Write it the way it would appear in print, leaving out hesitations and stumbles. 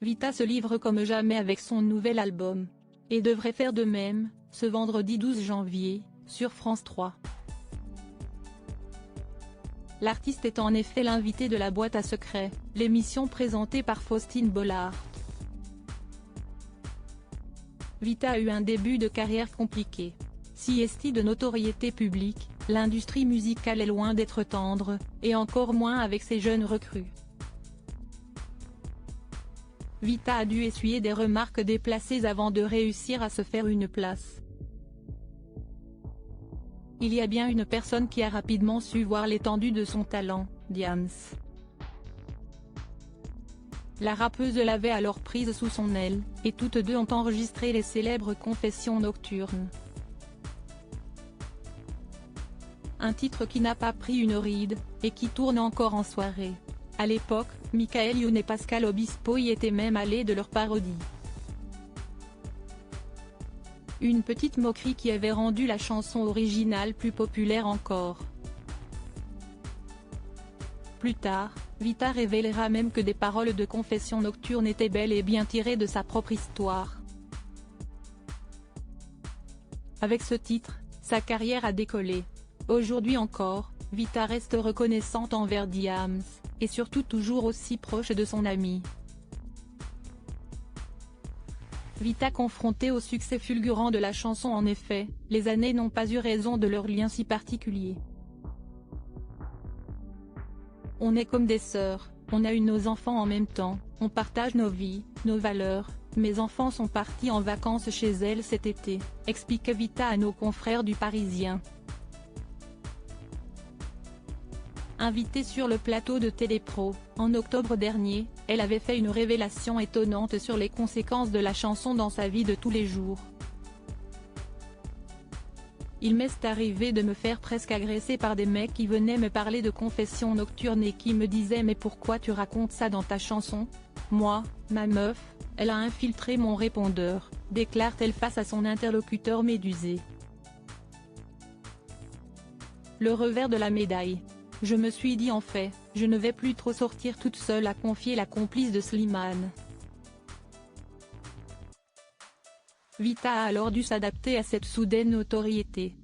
Vita se livre comme jamais avec son nouvel album. Et devrait faire de même, ce vendredi 12 janvier, sur France 3. L'artiste est en effet l'invité de la Boîte à secrets, l'émission présentée par Faustine Bollard. Vita a eu un début de carrière compliqué. Si estie de notoriété publique, l'industrie musicale est loin d'être tendre, et encore moins avec ses jeunes recrues. Vita a dû essuyer des remarques déplacées avant de réussir à se faire une place. Il y a bien une personne qui a rapidement su voir l'étendue de son talent, Diams. La rappeuse l'avait alors prise sous son aile, et toutes deux ont enregistré les célèbres Confessions nocturnes. Un titre qui n'a pas pris une ride, et qui tourne encore en soirée. À l'époque, Michael Youn et Pascal Obispo y étaient même allés de leur parodie. Une petite moquerie qui avait rendu la chanson originale plus populaire encore. Plus tard, Vita révélera même que des paroles de Confessions nocturnes étaient bel et bien tirées de sa propre histoire. Avec ce titre, sa carrière a décollé. Aujourd'hui encore, Vita reste reconnaissante envers Diams, et surtout toujours aussi proche de son ami. Vita confrontée au succès fulgurant de la chanson. En effet, les années n'ont pas eu raison de leur lien si particulier. On est comme des sœurs, on a eu nos enfants en même temps, on partage nos vies, nos valeurs. Mes enfants sont partis en vacances chez elle cet été, explique Vita à nos confrères du Parisien. Invitée sur le plateau de Télépro, en octobre dernier, elle avait fait une révélation étonnante sur les conséquences de la chanson dans sa vie de tous les jours. Il m'est arrivé de me faire presque agresser par des mecs qui venaient me parler de Confessions nocturnes et qui me disaient « Mais pourquoi tu racontes ça dans ta chanson ?» Moi, ma meuf, elle a infiltré mon répondeur, déclare-t-elle face à son interlocuteur médusé. Le revers de la médaille. Je me suis dit en fait, je ne vais plus trop sortir toute seule, a confié la complice de Slimane. Vita a alors dû s'adapter à cette soudaine notoriété.